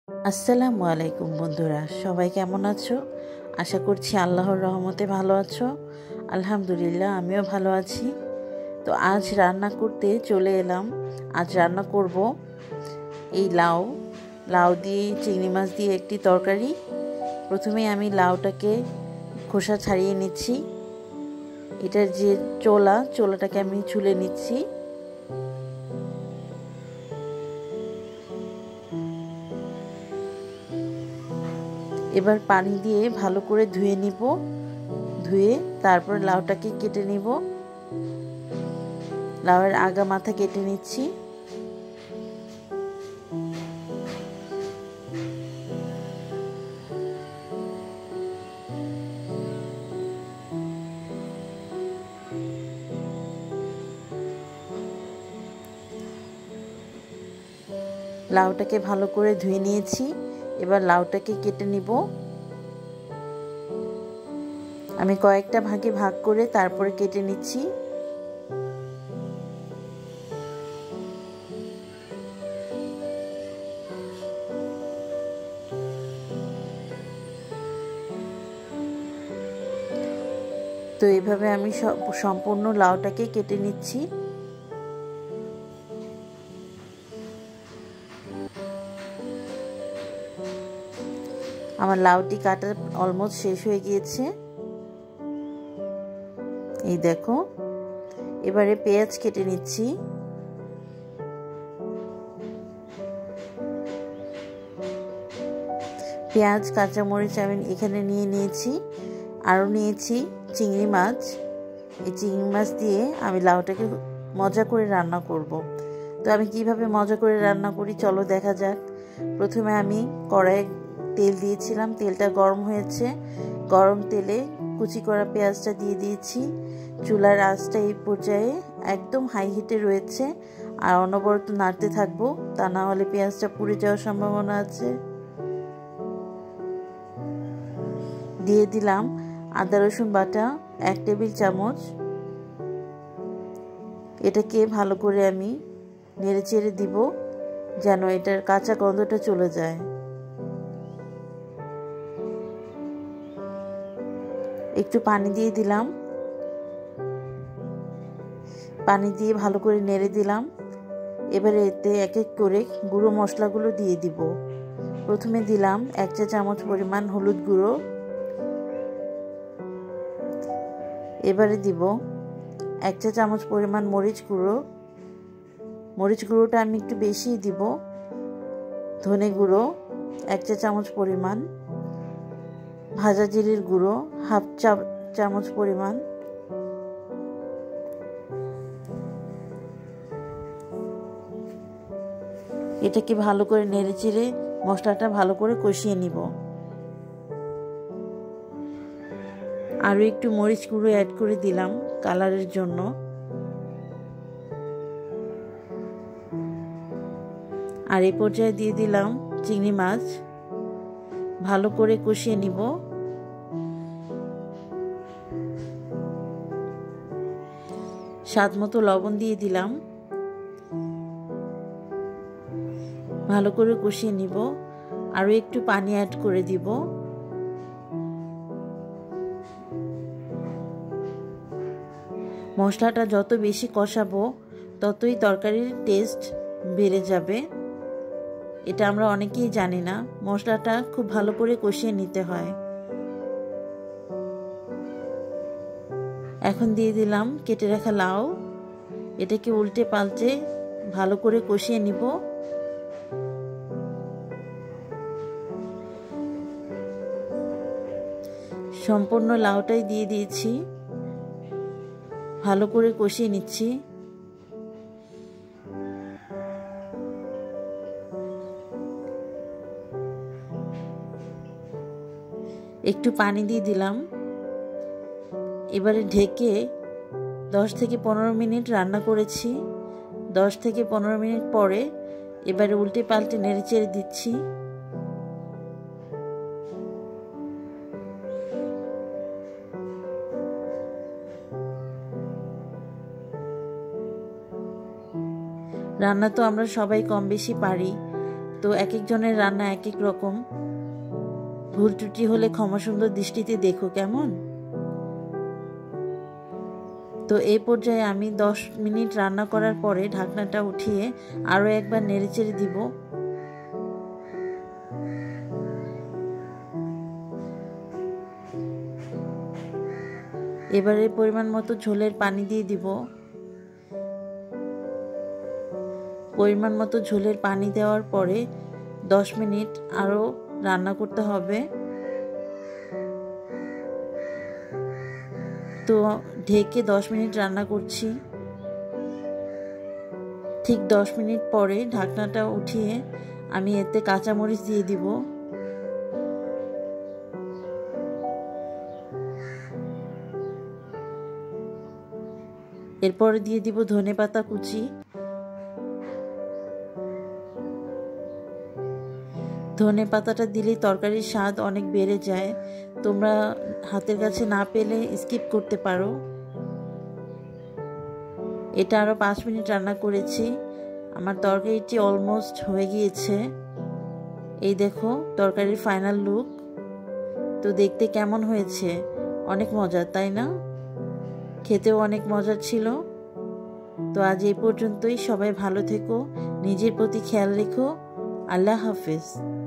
আসসালামু আলাইকুম বন্ধুরা, সবাই কেমন আছো? আশা করছি আল্লাহর রহমতে ভালো আছো। আলহামদুলিল্লাহ, আমিও ভালো আছি। তো আজ রান্না করতে চলে এলাম। আজ রান্না করব এই লাউ লাউ দিয়ে চিংড়ি মাছ দিয়ে একটি তরকারি। প্রথমে আমি লাউটাকে খোসা ছাড়িয়ে নিচ্ছি। এটার যে চোলাটাকে আমি ছুলে নিচ্ছি। এবার পানি দিয়ে ভালো করে ধুয়ে নিব। ধুয়ে তারপর লাউটাকে কেটে নিব। লাউয়ের আগা মাথা কেটে নিচ্ছি। লাউটাকে ভালো করে ধুয়ে নিয়েছি। এবার লাউটাকে কেটে নিব। আমি কয়েকটা ভাগে ভাগ করে তারপরে কেটে নিচ্ছি। তো এইভাবে আমি সম্পূর্ণ লাউটাকে কেটে নিচ্ছি। আমার লাউটি কাটা অলমোস্ট শেষ হয়ে গিয়েছে। এই দেখো, এবারে পেঁয়াজ কেটে নিচ্ছি। পেঁয়াজ, কাঁচামরিচ আমি এখানে নিয়ে নিয়েছি। আরও নিয়েছি চিংড়ি মাছ। এই চিংড়ি মাছ দিয়ে আমি লাউটাকে মজা করে রান্না করব। তো আমি কিভাবে মজা করে রান্না করি চলো দেখা যাক। প্রথমে আমি কড়াইয়ে তেল দিয়েছিলাম। তেলটা গরম হয়েছে। গরম তেলে কুচি করা পেঁয়াজটা দিয়ে দিয়েছি। চুলার আঁচটা এই পর্যায়ে একদম হাই হিটে রয়েছে। আর অনবরত নাড়তে থাকবো, তা না হলে পেঁয়াজটা পুড়ে যাওয়ার সম্ভাবনা আছে। দিয়ে দিলাম আদা রসুন বাটা 1 টেবিল চামচ। এটাকে ভালো করে আমি নেড়ে চেড়ে দিব, যেন এটার কাঁচা গন্ধটা চলে যায়। একটু পানি দিয়ে দিলাম। পানি দিয়ে ভালো করে নেড়ে দিলাম। এবারে এতে এক এক করে গুঁড়ো মশলাগুলো দিয়ে দিব। প্রথমে দিলাম 1 চা চামচ পরিমাণ হলুদ গুঁড়ো। এবারে দিব 1 চা চামচ পরিমাণ মরিচ গুঁড়ো। মরিচ গুঁড়োটা আমি একটু বেশিই দিব। ধনে গুঁড়ো 1 চা চামচ পরিমাণ। ভাজা জিরের গুঁড়ো 1/2 চা চামচ পরিমাণ। এটাকে ভালো করে নেড়ে চেড়ে মশলাটা ভালো করে কষিয়ে নিব। আরও একটু মরিচ গুঁড়ো অ্যাড করে দিলাম কালারের জন্য। আর এই পর্যায়ে দিয়ে দিলাম চিংড়ি মাছ। ভালো করে কষিয়ে নিব। স্বাদ মতো লবণ দিয়ে দিলাম। ভালো করে কষিয়ে নিব। আরও একটু পানি অ্যাড করে দিব। মশলাটা যত বেশি কষাবো ততই তরকারির টেস্ট বেড়ে যাবে। এটা আমরা অনেকেই জানি না। মশলাটা খুব ভালো করে কষিয়ে নিতে হয়। এখন দিয়ে দিলাম কেটে রাখা লাউ। এটাকে উল্টে পাল্টে ভালো করে কষিয়ে নিব। সম্পূর্ণ লাউটাই দিয়ে দিয়েছি। ভালো করে কষিয়ে নিচ্ছি। একটু পানি দিয়ে দিলাম। এবারে ঢেকে 10 থেকে 15 মিনিট রান্না করেছি। 10 থেকে 15 মিনিট পরে এবারে উল্টে পাল্টে নেড়ে চেড়ে দিচ্ছি। রান্না তো আমরা সবাই কম বেশি পারি, তো এক একজনের রান্না এক এক রকম, ভুল ত্রুটি হলে ক্ষমা সুন্দর দৃষ্টিতে দেখো কেমন। তো এই পর্যায়ে আমি 10 মিনিট রান্না করার পরে ঢাকনাটা উঠিয়ে আরও একবার নেড়েচেড়ে দিব। এবারে পরিমাণ মতো ঝোলের পানি দিয়ে দিব। পরিমাণ মতো ঝোলের পানি দেওয়ার পরে 10 মিনিট আরও রান্না করতে হবে। তো ঢেকে 10 মিনিট রান্না করছি। ঠিক 10 মিনিট পরে ঢাকনাটা উঠিয়ে আমি এতে কাঁচামরিচ দিয়ে দিব। এরপরে দিয়ে দিব ধনেপাতা কুচি। ধনেপাতাটা দিলে তরকারির স্বাদ অনেক বেড়ে যায়। তোমরা হাতের কাছে না পেলে স্কিপ করতে পারো। এটা আরও 5 মিনিট রান্না করেছি। আমার তরকারিটি অলমোস্ট হয়ে গিয়েছে। এই দেখো তরকারির ফাইনাল লুক। তো দেখতে কেমন হয়েছে? অনেক মজার, তাই না? খেতেও অনেক মজার ছিল। তো আজ এই পর্যন্তই। সবাই ভালো থেকো, নিজের প্রতি খেয়াল রেখো। আল্লাহ হাফেজ।